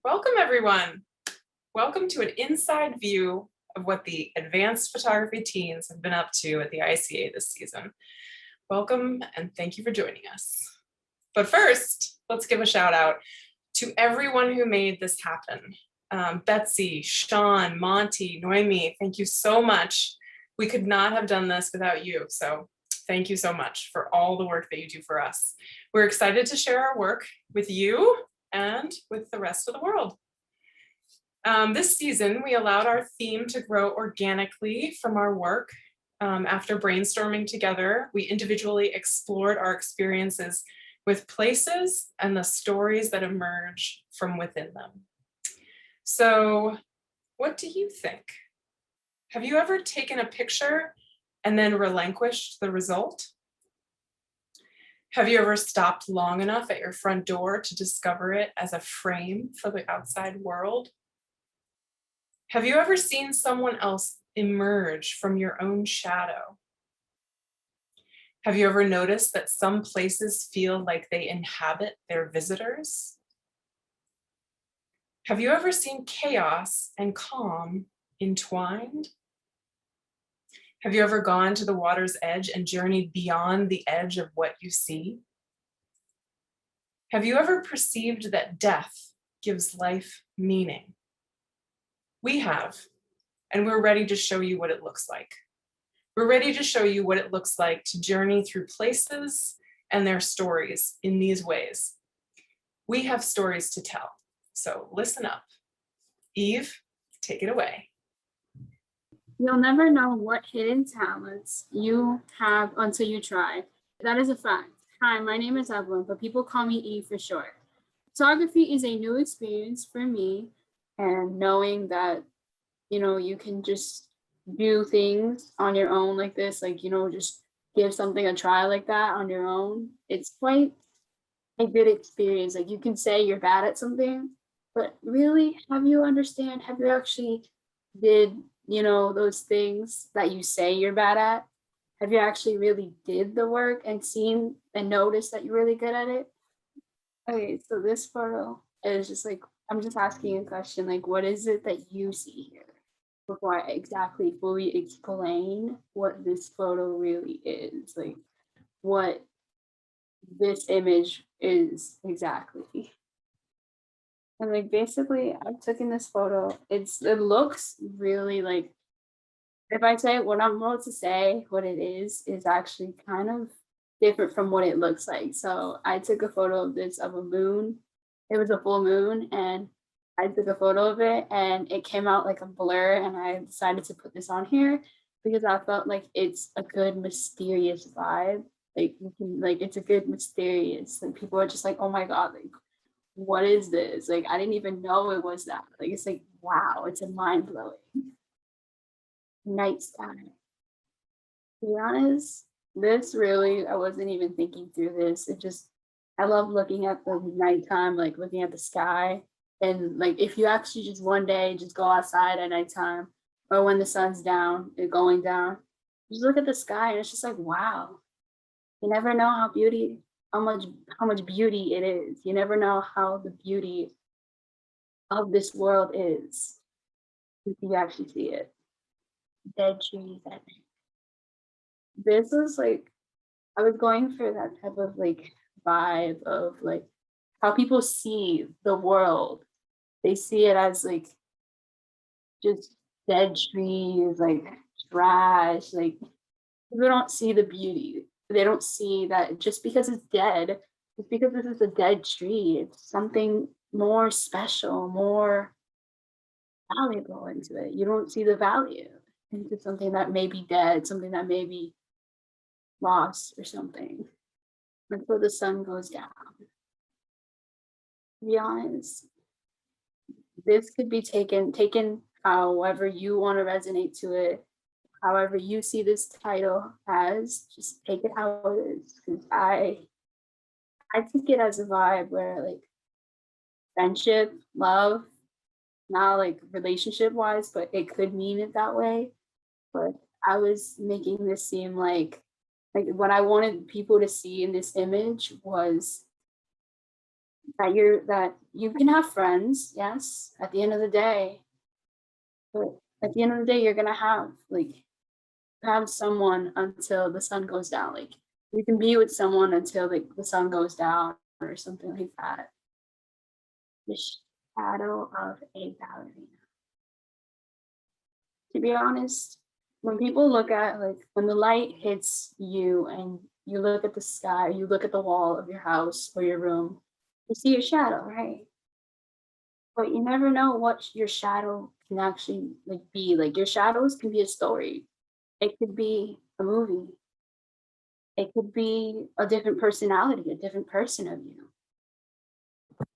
Welcome, everyone. Welcome to an inside view of what the advanced photography teens have been up to at the ICA this season. Welcome and thank you for joining us. But first, let's give a shout out to everyone who made this happen. Betsy, Sean, Monty, Noemi, thank you so much. We could not have done this without you, so thank you so much for all the work that you do for us. We're excited to share our work with you and with the rest of the world. This season, we allowed our theme to grow organically from our work. After brainstorming together, we individually explored our experiences with places and the stories that emerge from within them. So, what do you think? Have you ever taken a picture and then relinquished the result? Have you ever stopped long enough at your front door to discover it as a frame for the outside world? Have you ever seen someone else emerge from your own shadow? Have you ever noticed that some places feel like they inhabit their visitors? Have you ever seen chaos and calm entwined? Have you ever gone to the water's edge and journeyed beyond the edge of what you see? Have you ever perceived that death gives life meaning? We have, and we're ready to show you what it looks like. We're ready to show you what it looks like to journey through places and their stories in these ways. We have stories to tell, so listen up. Eve, take it away. You'll never know what hidden talents you have until you try. That is a fact. Hi, my name is Evelyn, but people call me Eve for short. Photography is a new experience for me, and knowing that, you can just do things on your own like this, just give something a try like that on your own. It's quite a good experience. Like, you can say you're bad at something, but really, have you actually did those things that you say you're bad at? Have you actually really did the work and seen and noticed that you're really good at it? Okay, so this photo is just like, I'm just asking a question, like, what is it that you see here? Before I exactly fully explain what this photo really is, like what this image is exactly. And like basically I've taken this photo. It looks really like, if I say what I'm about to say, what it is actually kind of different from what it looks like. So I took a photo of a moon. It was a full moon, and I took a photo of it and it came out like a blur, and I decided to put this on here because I felt like it's a good mysterious vibe. It's a good mysterious, like people are just like, oh my God, like what is this? Like, I didn't even know it was that. Like, it's like, wow, it's a mind blowing night sky. To be honest, this really, I wasn't even thinking through this. I love looking at the nighttime, like looking at the sky. And like, if you actually just one day just go outside at nighttime or when the sun's down, it going down, just look at the sky and it's just like, wow. You never know how much beauty it is. You never know how the beauty of this world is if you actually see it. Dead trees at night. This was like, I was going for that type of like vibe of like how people see the world. They see it as like just dead trees, like trash, like people don't see the beauty. They don't see that just because it's dead, just because this is a dead tree, it's something more special, more valuable into it. You don't see the value into something that may be dead, something that may be lost or something until the sun goes down. To be honest, this could be taken however you want to resonate to it, however you see this title as, just take it how it is. Because I took it as a vibe where like friendship, love, not like relationship wise, but it could mean it that way. But I was making this seem like what I wanted people to see in this image was that you can have friends, yes, at the end of the day, but at the end of the day, you're gonna have someone until the sun goes down. Like you can be with someone until the sun goes down or something like that. The shadow of a ballerina. To be honest, when people look at when the light hits you and you look at the sky, you look at the wall of your house or your room, you see a shadow, right? But you never know what your shadow can actually be. Like your shadows can be a story. It could be a movie. It could be a different personality, a different person of you.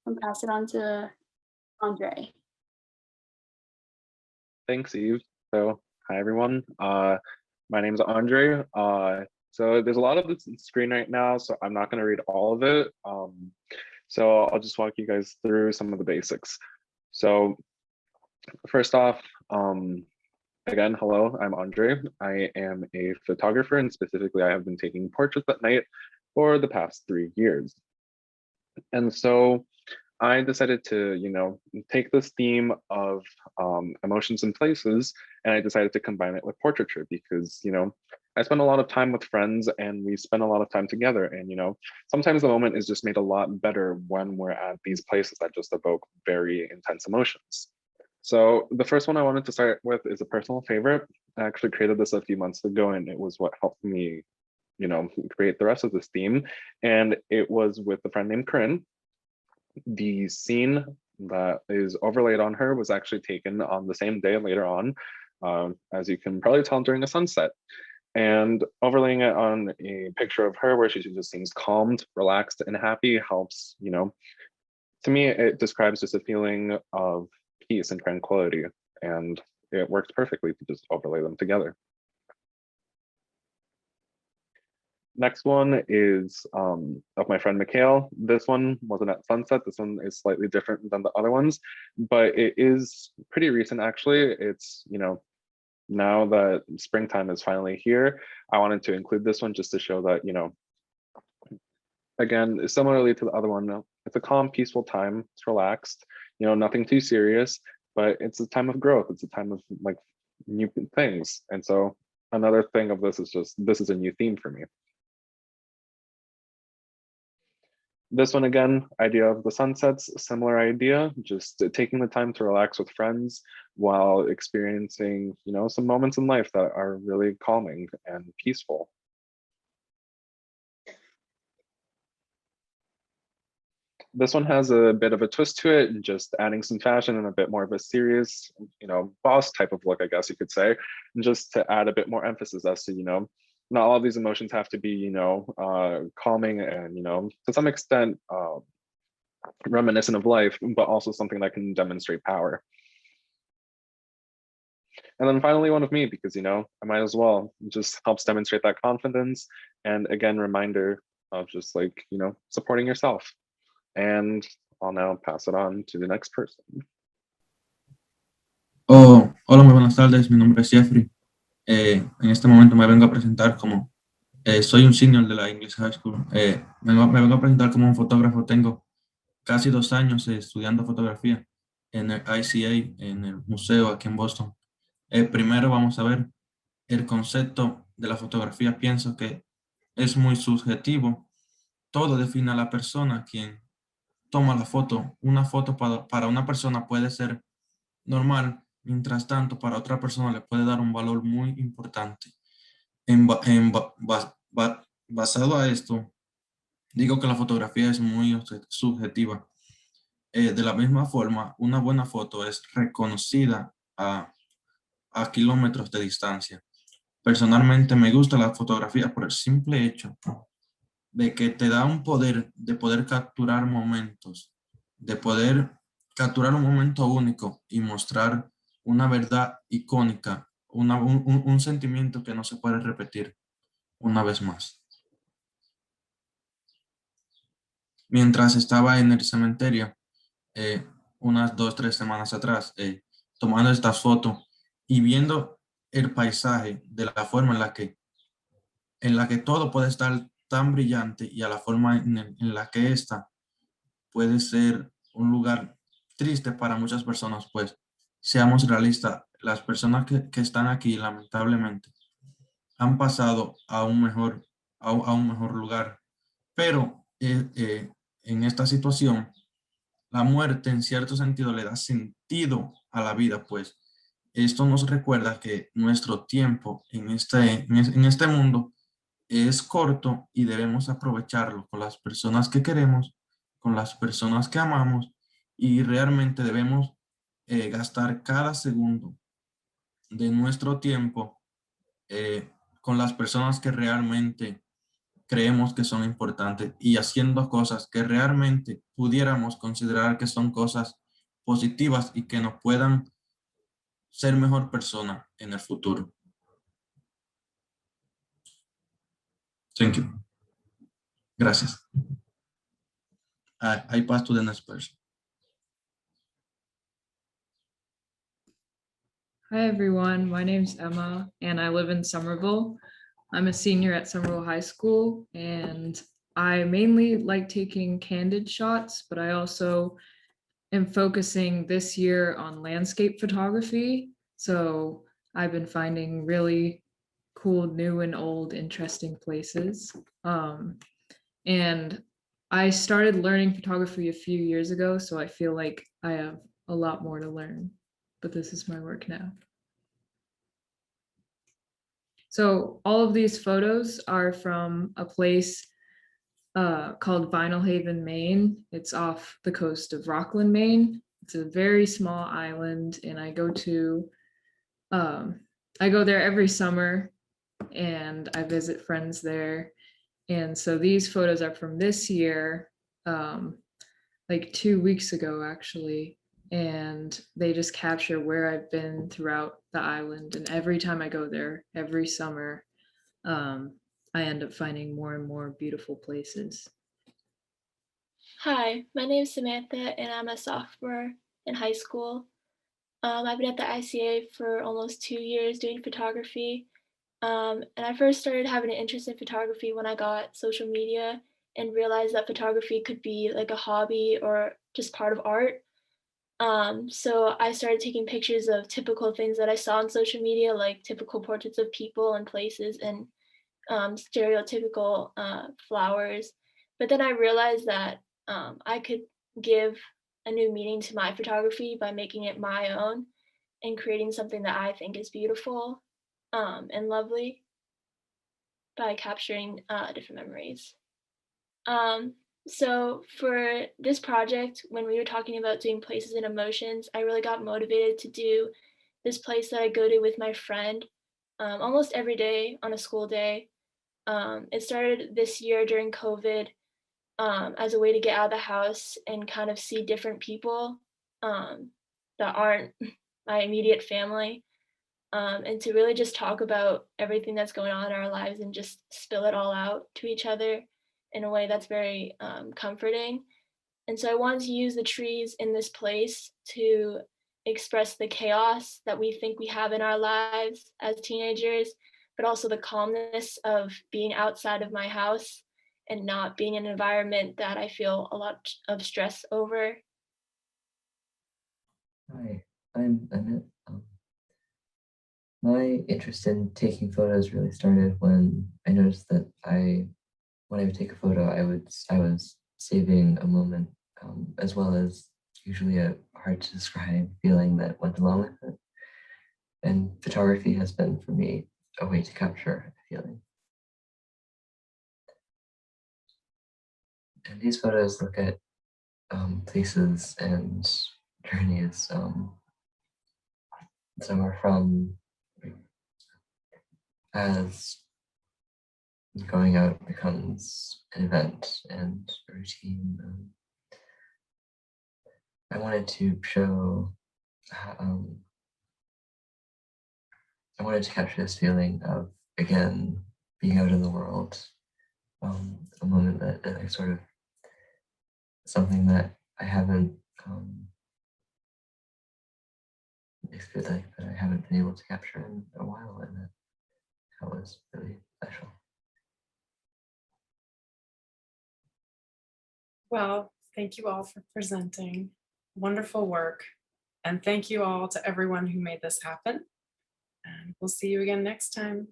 And pass it on to Andre. Thanks, Eve. So, hi everyone. My name's Andre. So there's a lot of this on screen right now, so I'm not going to read all of it. So I'll just walk you guys through some of the basics. So first off, again, hello, I'm Andre. I am a photographer, and specifically I have been taking portraits at night for the past 3 years. And so I decided to, take this theme of emotions and places, and I decided to combine it with portraiture because, I spend a lot of time with friends and we spend a lot of time together. And, sometimes the moment is just made a lot better when we're at these places that just evoke very intense emotions. So the first one I wanted to start with is a personal favorite. I actually created this a few months ago, and it was what helped me, create the rest of this theme. And it was with a friend named Corinne. The scene that is overlaid on her was actually taken on the same day later on, as you can probably tell, during a sunset. And overlaying it on a picture of her where she just seems calmed, relaxed, and happy helps, to me, it describes just a feeling of peace and tranquility. And it works perfectly to just overlay them together. Next one is of my friend Mikhail. This one wasn't at sunset. This one is slightly different than the other ones, but it is pretty recent actually. It's, now that springtime is finally here, I wanted to include this one just to show that, again, similarly to the other one, it's a calm, peaceful time. It's relaxed, nothing too serious, but it's a time of growth. It's a time of new things. And so another thing of this is just, this is a new theme for me. This one again, idea of the sunsets, similar idea, just taking the time to relax with friends while experiencing, some moments in life that are really calming and peaceful. This one has a bit of a twist to it, and just adding some fashion and a bit more of a serious, boss type of look, I guess you could say, and just to add a bit more emphasis as to, not all of these emotions have to be, calming and, to some extent, reminiscent of life, but also something that can demonstrate power. And then finally, one of me, because, I might as well, it just helps demonstrate that confidence. And again, reminder of just supporting yourself. And I'll now pass it on to the next person. Oh, hola, muy buenas tardes. Mi nombre es Jeffrey. En este momento me vengo a presentar como, soy un senior de la English High School. Me vengo a presentar como un fotógrafo. Tengo casi 2 años estudiando fotografía en el ICA, en el museo aquí en Boston. Primero vamos a ver el concepto de la fotografía. Pienso que es muy subjetivo. Todo define a la persona quien toma la foto. Una foto para una persona puede ser normal, mientras tanto para otra persona le puede dar un valor muy importante. Basado a esto, digo que la fotografía es muy subjetiva. De la misma forma, una buena foto es reconocida a kilómetros de distancia. Personalmente me gusta la fotografía por el simple hecho de que te da un poder de poder capturar momentos, de poder capturar un momento único y mostrar una verdad icónica, un sentimiento que no se puede repetir una vez más. Mientras estaba en el cementerio, unas 2, 3 semanas atrás, tomando estas fotos y viendo el paisaje de la forma en la que todo puede estar tan brillante y a la forma en la que esta puede ser un lugar triste para muchas personas, pues seamos realistas, las personas que están aquí lamentablemente han pasado a un mejor, a un mejor lugar, pero en esta situación, la muerte en cierto sentido le da sentido a la vida, pues esto nos recuerda que nuestro tiempo en este mundo es corto y debemos aprovecharlo con las personas que queremos, con las personas que amamos y realmente debemos gastar cada segundo de nuestro tiempo con las personas que realmente creemos que son importantes y haciendo cosas que realmente pudiéramos considerar que son cosas positivas y que nos puedan ser mejor persona en el futuro. Thank you. Gracias. I pass to the next person. Hi everyone, my name's Emma and I live in Somerville. I'm a senior at Somerville High School and I mainly like taking candid shots, but I also am focusing this year on landscape photography. So I've been finding really cool, new and old, interesting places. And I started learning photography a few years ago, so I feel like I have a lot more to learn, but this is my work now. So all of these photos are from a place called Vinyl Haven, Maine. It's off the coast of Rockland, Maine. It's a very small island, and I go there every summer, and I visit friends there. And so these photos are from this year, like 2 weeks ago, actually. And they just capture where I've been throughout the island. And every time I go there, every summer, I end up finding more and more beautiful places. Hi, my name is Samantha and I'm a sophomore in high school. I've been at the ICA for almost 2 years doing photography. And I first started having an interest in photography when I got social media and realized that photography could be like a hobby or just part of art. So I started taking pictures of typical things that I saw on social media, like typical portraits of people and places and stereotypical flowers. But then I realized that I could give a new meaning to my photography by making it my own and creating something that I think is beautiful and lovely by capturing different memories. So for this project, when we were talking about doing places and emotions, I really got motivated to do this place that I go to with my friend almost every day on a school day. It started this year during COVID as a way to get out of the house and kind of see different people that aren't my immediate family. And to really just talk about everything that's going on in our lives and just spill it all out to each other in a way that's very comforting. And so I wanted to use the trees in this place to express the chaos that we think we have in our lives as teenagers, but also the calmness of being outside of my house and not being in an environment that I feel a lot of stress over. Hi, I'm Emmett. My interest in taking photos really started when I noticed that when I would take a photo, I was saving a moment, as well as usually a hard to describe feeling that went along with it. And photography has been for me a way to capture a feeling. And these photos look at places and journeys. Some are from as going out becomes an event and a routine. I wanted to show, I wanted to capture this feeling of, again, being out in the world, a moment that I sort of, something that I haven't, that I haven't been able to capture in a while, and that was really special. Well, Thank you all for presenting. Wonderful work. And thank you all to everyone who made this happen. And we'll see you again next time.